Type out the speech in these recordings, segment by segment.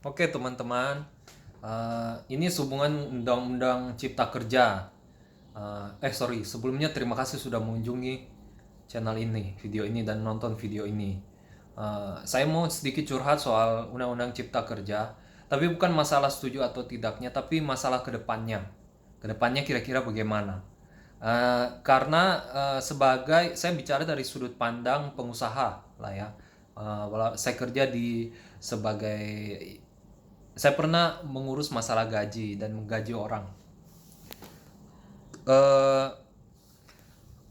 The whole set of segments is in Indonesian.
Oke teman-teman, ini sehubungan Undang-Undang Cipta Kerja. Sebelumnya terima kasih sudah mengunjungi channel ini, video ini dan nonton video ini. Saya mau sedikit curhat soal Undang-Undang Cipta Kerja, tapi bukan masalah setuju atau tidaknya, tapi masalah kedepannya. Kedepannya kira-kira bagaimana? Karena saya bicara dari sudut pandang pengusaha lah ya. Saya kerja sebagai saya pernah mengurus masalah gaji dan menggaji orang. Eh,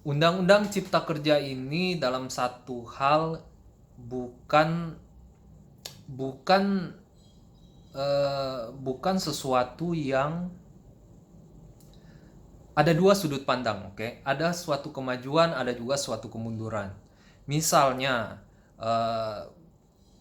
Undang-Undang Cipta Kerja ini dalam satu hal bukan bukan bukan sesuatu yang ada dua sudut pandang, oke? Ada suatu kemajuan, ada juga suatu kemunduran. Misalnya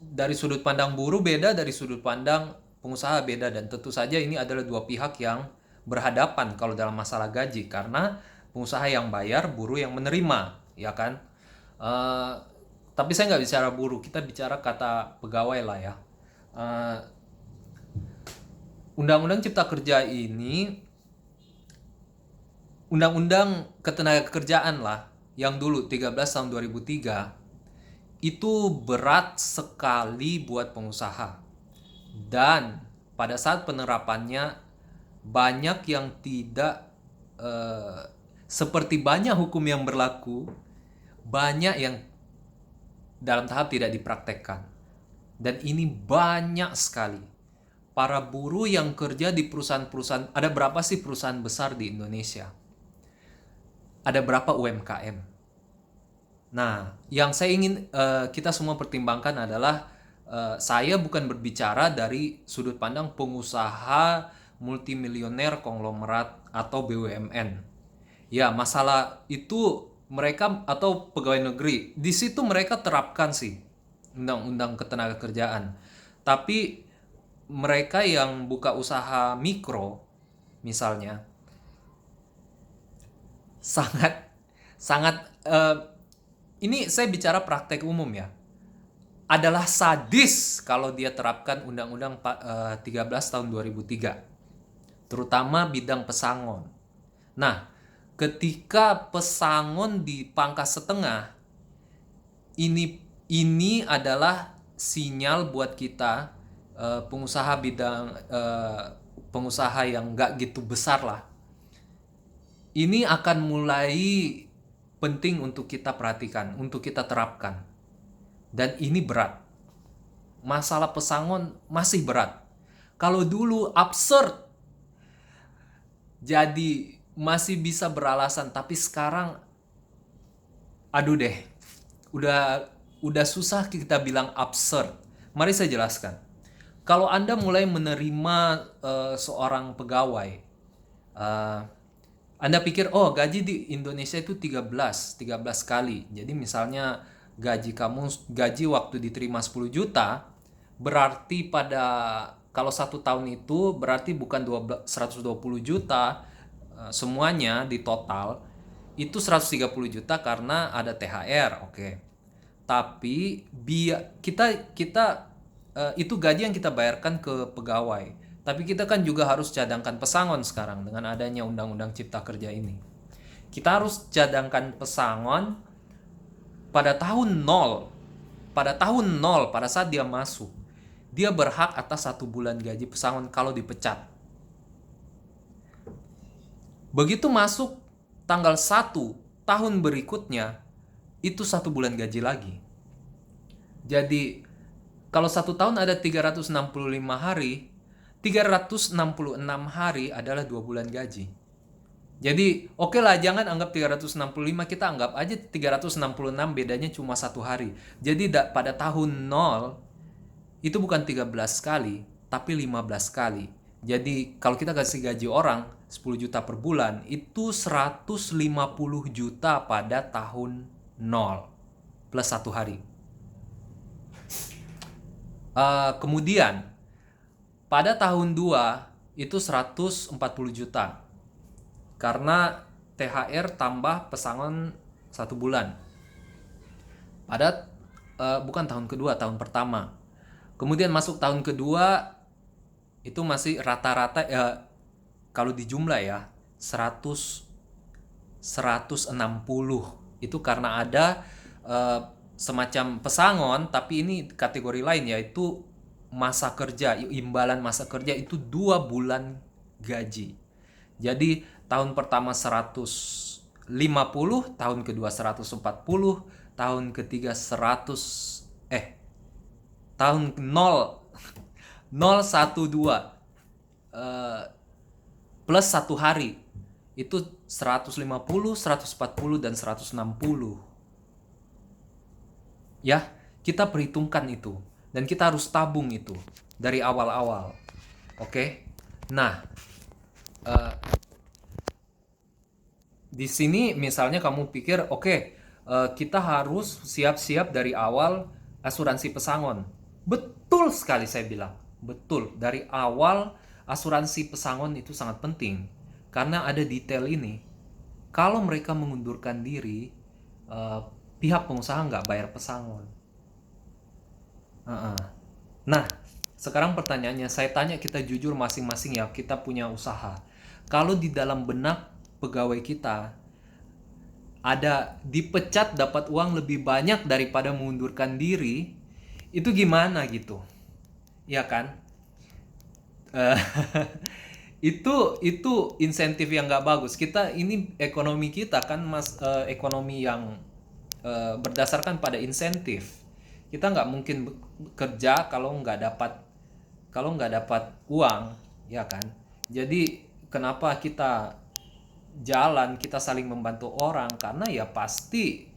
dari sudut pandang buruh beda, dari sudut pandang pengusaha beda, dan tentu saja ini adalah dua pihak yang berhadapan kalau dalam masalah gaji, karena pengusaha yang bayar, buruh yang menerima, ya kan? Eh, tapi saya nggak bicara buruh, kita bicara kata pegawai lah ya. Eh, Undang-Undang Cipta Kerja ini, Undang-Undang Ketenagakerjaan lah, yang dulu 13 tahun 2003, itu berat sekali buat pengusaha. Dan pada saat penerapannya banyak yang tidak seperti banyak hukum yang berlaku, banyak yang dalam tahap tidak dipraktekkan. Dan ini banyak sekali. Para buruh yang kerja di perusahaan-perusahaan, ada berapa sih perusahaan besar di Indonesia? Ada berapa UMKM? Nah, yang saya ingin kita semua pertimbangkan adalah saya bukan berbicara dari sudut pandang pengusaha multimilioner, konglomerat, atau BUMN. Ya, masalah itu mereka atau pegawai negeri, di situ mereka terapkan sih undang-undang ketenagakerjaan. Tapi mereka yang buka usaha mikro, misalnya, sangat sangat ini saya bicara praktek umum ya, adalah sadis kalau dia terapkan Undang-Undang 13 tahun 2003, terutama bidang pesangon. Nah, ketika pesangon dipangkas setengah, ini adalah sinyal buat kita, pengusaha pengusaha yang nggak gitu besar lah. Ini akan mulai penting untuk kita perhatikan, untuk kita terapkan. Dan ini berat. Masalah pesangon masih berat. Kalau dulu absurd, jadi masih bisa beralasan, tapi sekarang aduh deh. Udah susah kita bilang absurd. Mari saya jelaskan. Kalau Anda mulai menerima seorang pegawai, eh, Anda pikir, oh gaji di Indonesia itu 13 kali. Jadi misalnya gaji waktu diterima 10 juta, berarti kalau 1 tahun itu berarti bukan 120 juta semuanya di total, itu 130 juta karena ada THR, oke. Tapi kita kita itu gaji yang kita bayarkan ke pegawai. Tapi kita kan juga harus cadangkan pesangon sekarang dengan adanya Undang-Undang Cipta Kerja ini. Kita harus cadangkan pesangon pada tahun nol. Pada tahun nol, pada saat dia masuk, dia berhak atas 1 bulan gaji pesangon kalau dipecat. Begitu masuk tanggal 1 tahun berikutnya, itu 1 bulan gaji lagi. Jadi kalau 1 tahun ada 365 hari, 366 hari adalah 2 bulan gaji. Jadi oke lah, jangan anggap 365, kita anggap aja 366 bedanya cuma 1 hari. Jadi pada tahun 0 itu bukan 13 kali, tapi 15 kali. Jadi kalau kita kasih gaji orang 10 juta per bulan, itu 150 juta pada tahun 0 plus 1 hari. Kemudian pada tahun 2 itu 140 juta karena THR tambah pesangon 1 bulan. Bukan tahun kedua, tahun pertama. Kemudian masuk tahun kedua itu masih rata-rata kalau dijumlah ya 160. Itu karena ada eh, semacam pesangon, tapi ini kategori lain, yaitu masa kerja, imbalan masa kerja itu 2 bulan gaji. Jadi tahun pertama 150, tahun kedua 140, tahun ketiga 100, tahun 012 plus 1 hari itu 150, 140 dan 160. Ya, kita perhitungkan itu dan kita harus tabung itu dari awal-awal. Oke. Nah, di sini misalnya kamu pikir, oke, kita harus siap-siap dari awal asuransi pesangon. Betul sekali saya bilang. Betul, dari awal asuransi pesangon itu sangat penting. Karena ada detail ini. Kalau mereka mengundurkan diri, pihak pengusaha nggak bayar pesangon. Nah, sekarang pertanyaannya, saya tanya kita jujur masing-masing ya, kita punya usaha. Kalau di dalam benak pegawai kita ada dipecat dapat uang lebih banyak daripada mengundurkan diri, itu gimana gitu? Ya kan? Eh, itu insentif yang nggak bagus. Kita ini ekonomi kita kan ekonomi yang berdasarkan pada insentif. Kita nggak mungkin kerja kalau nggak dapat uang, ya kan? Jadi kenapa kita jalan, kita saling membantu orang, karena ya pasti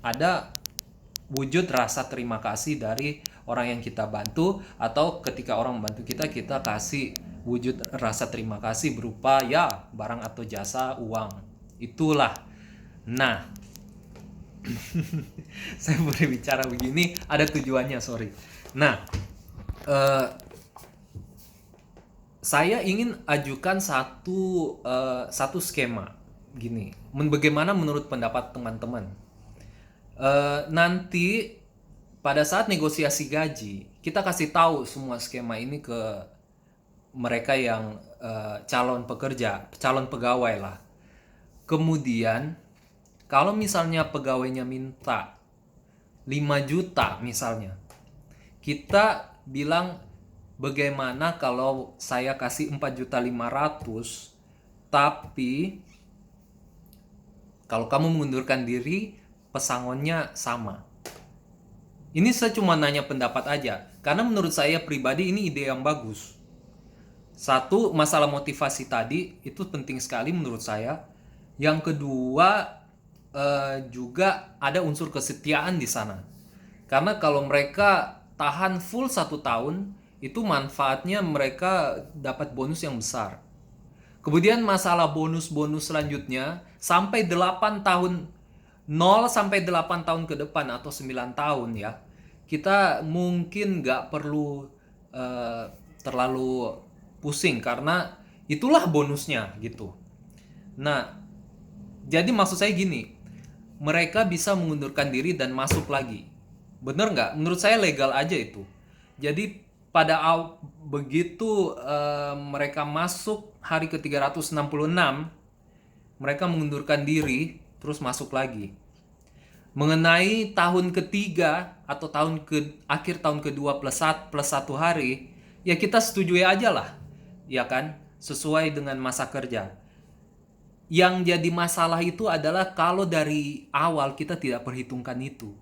ada wujud rasa terima kasih dari orang yang kita bantu, atau ketika orang membantu kita, kita kasih wujud rasa terima kasih berupa ya barang atau jasa, uang. Itulah. Nah, saya berbicara begini ada tujuannya, sorry. Nah, saya ingin ajukan satu skema gini. Bagaimana menurut pendapat teman-teman? Nanti pada saat negosiasi gaji, kita kasih tahu semua skema ini ke mereka yang calon pekerja, calon pegawai lah. Kemudian kalau misalnya pegawainya minta 5 juta misalnya, kita bilang bagaimana kalau saya kasih 4.500.000, tapi kalau kamu mengundurkan diri pesangonnya sama. Ini saya cuma nanya pendapat aja, karena menurut saya pribadi ini ide yang bagus. Satu, masalah motivasi tadi itu penting sekali menurut saya. Yang kedua, juga ada unsur kesetiaan di sana. Karena kalau mereka tahan full 1 tahun, itu manfaatnya mereka dapat bonus yang besar. Kemudian masalah bonus-bonus selanjutnya sampai 8 tahun, 0 sampai 8 tahun ke depan atau 9 tahun ya, kita mungkin nggak perlu terlalu pusing karena itulah bonusnya gitu. Nah, jadi maksud saya gini, mereka bisa mengundurkan diri dan masuk lagi. Bener nggak? Menurut saya legal aja itu. Jadi begitu mereka masuk hari ke-366, mereka mengundurkan diri terus masuk lagi. Mengenai tahun ketiga atau akhir tahun kedua plus 1 hari, ya kita setujui aja lah, ya kan? Sesuai dengan masa kerja. Yang jadi masalah itu adalah kalau dari awal kita tidak perhitungkan itu.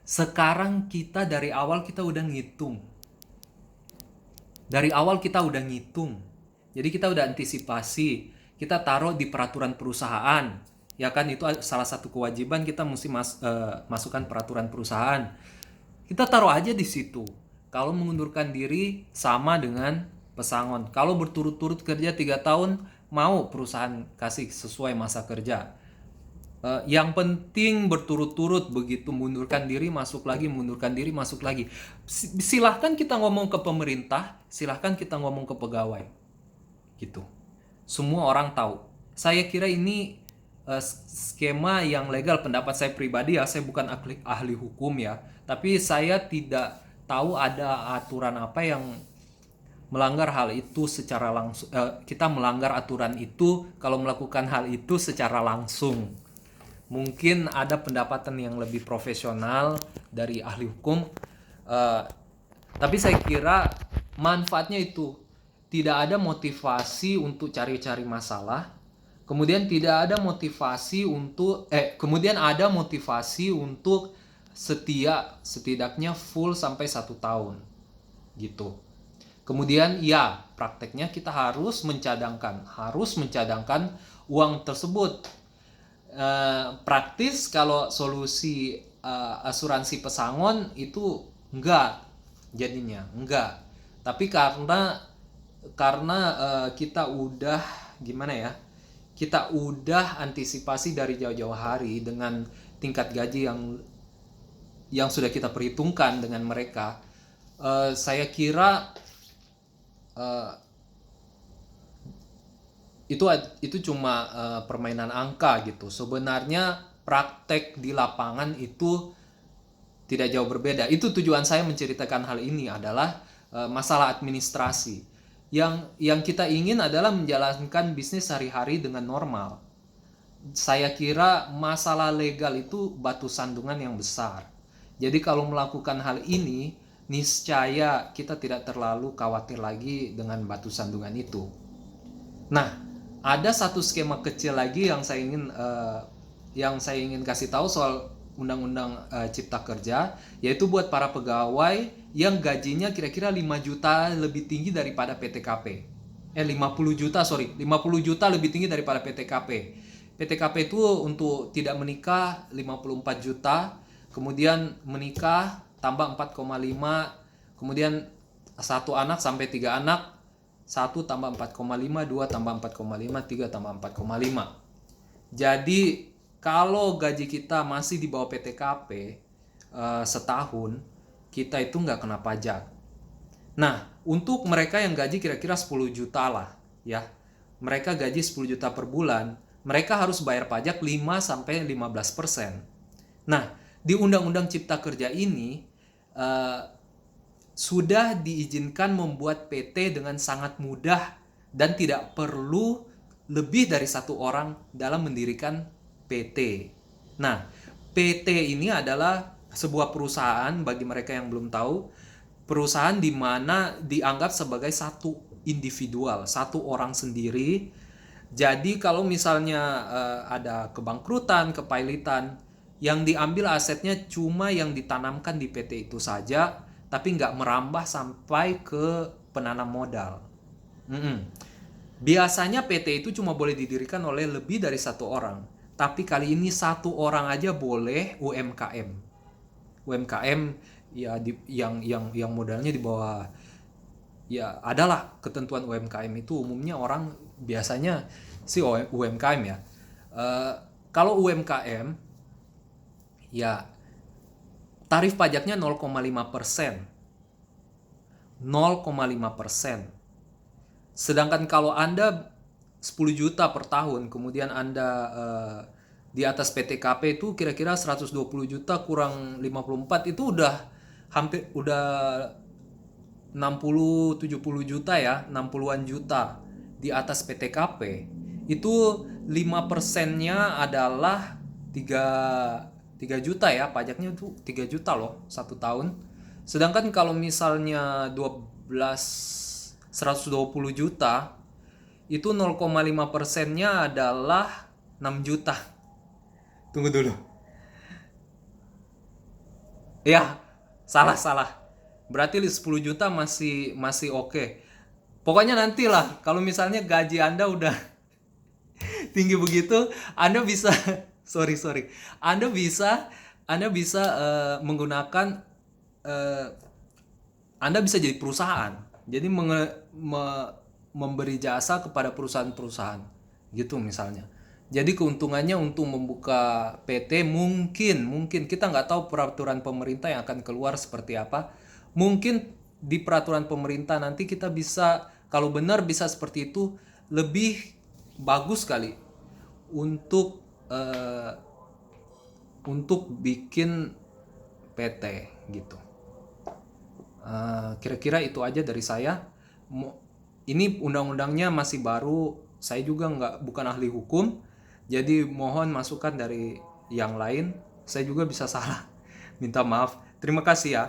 Sekarang kita dari awal kita udah ngitung. Dari awal kita udah ngitung. Jadi kita udah antisipasi. Kita taruh di peraturan perusahaan. Ya kan, itu salah satu kewajiban kita mesti masukkan peraturan perusahaan. Kita taruh aja di situ. Kalau mengundurkan diri sama dengan pesangon. Kalau berturut-turut kerja 3 tahun, mau perusahaan kasih sesuai masa kerja. Yang penting berturut-turut, begitu mundurkan diri masuk lagi, mundurkan diri masuk lagi. Silahkan kita ngomong ke pemerintah, silahkan kita ngomong ke pegawai. Gitu. Semua orang tahu. Saya kira ini skema yang legal, pendapat saya pribadi ya, saya bukan ahli hukum ya, tapi saya tidak tahu ada aturan apa yang melanggar hal itu secara langsung, kita melanggar aturan itu kalau melakukan hal itu secara langsung. Mungkin ada pendapatan yang lebih profesional dari ahli hukum, tapi saya kira manfaatnya itu tidak ada motivasi untuk cari-cari masalah, kemudian tidak ada motivasi untuk kemudian ada motivasi untuk setidaknya full sampai 1 tahun gitu. Kemudian ya prakteknya kita harus mencadangkan uang tersebut. Praktis kalau solusi asuransi pesangon itu enggak, jadinya enggak. Tapi karena kita udah gimana ya, kita udah antisipasi dari jauh-jauh hari dengan tingkat gaji yang sudah kita perhitungkan dengan mereka, saya kira itu cuma permainan angka gitu. Sebenarnya praktek di lapangan itu tidak jauh berbeda. Itu tujuan saya menceritakan hal ini adalah masalah administrasi. Yang kita ingin adalah menjalankan bisnis sehari-hari dengan normal. Saya kira masalah legal itu batu sandungan yang besar. Jadi kalau melakukan hal ini, niscaya kita tidak terlalu khawatir lagi dengan batu sandungan itu. Nah, ada satu skema kecil lagi yang saya ingin kasih tahu soal Undang-Undang Cipta Kerja, yaitu buat para pegawai yang gajinya kira-kira 5 juta lebih tinggi daripada PTKP. 50 juta lebih tinggi daripada PTKP. PTKP itu untuk tidak menikah 54 juta, kemudian menikah tambah 4,5, kemudian 1 anak sampai 3 anak, 1 tambah 4,5, 2 tambah 4,5, 3 tambah 4,5. Jadi kalau gaji kita masih di bawah PTKP setahun, kita itu nggak kena pajak. Nah, untuk mereka yang gaji kira-kira 10 juta lah ya, mereka gaji 10 juta per bulan, mereka harus bayar pajak 5-15%. Nah, di Undang-Undang Cipta Kerja ini sudah diizinkan membuat PT dengan sangat mudah dan tidak perlu lebih dari 1 orang dalam mendirikan PT. Nah, PT ini adalah sebuah perusahaan, bagi mereka yang belum tahu, perusahaan di mana dianggap sebagai satu individual, satu orang sendiri. Jadi kalau misalnya ada kebangkrutan, kepailitan, yang diambil asetnya cuma yang ditanamkan di PT itu saja, tapi nggak merambah sampai ke penanam modal. Biasanya PT itu cuma boleh didirikan oleh lebih dari 1 orang, tapi kali ini 1 orang aja boleh UMKM. UMKM ya yang modalnya di bawah, ya adalah ketentuan UMKM itu umumnya orang biasanya sih UMKM ya. Kalau UMKM ya tarif pajaknya 0,5%. 0,5%. Sedangkan kalau Anda 10 juta per tahun, kemudian Anda di atas PTKP itu kira-kira 120 juta kurang 54, itu udah hampir 60-70 juta ya, 60-an juta di atas PTKP. Itu 5%-nya adalah 3 juta ya, pajaknya itu 3 juta loh 1 tahun. Sedangkan kalau misalnya 120 juta, itu 0,5%-nya adalah 6 juta. Tunggu dulu. Ya, salah. Berarti 10 juta masih oke. Pokoknya nantilah kalau misalnya gaji Anda udah tinggi begitu, Anda bisa sorry. Anda bisa menggunakan Anda bisa jadi perusahaan. Jadi memberi jasa kepada perusahaan-perusahaan gitu misalnya. Jadi keuntungannya untuk membuka PT mungkin kita nggak tahu peraturan pemerintah yang akan keluar seperti apa. Mungkin di peraturan pemerintah nanti kita bisa, kalau benar bisa seperti itu, lebih bagus kali untuk bikin PT gitu. Kira-kira itu aja dari saya. Ini undang-undangnya masih baru, saya juga bukan ahli hukum, jadi mohon masukan dari yang lain. Saya juga bisa salah, minta maaf. Terima kasih ya.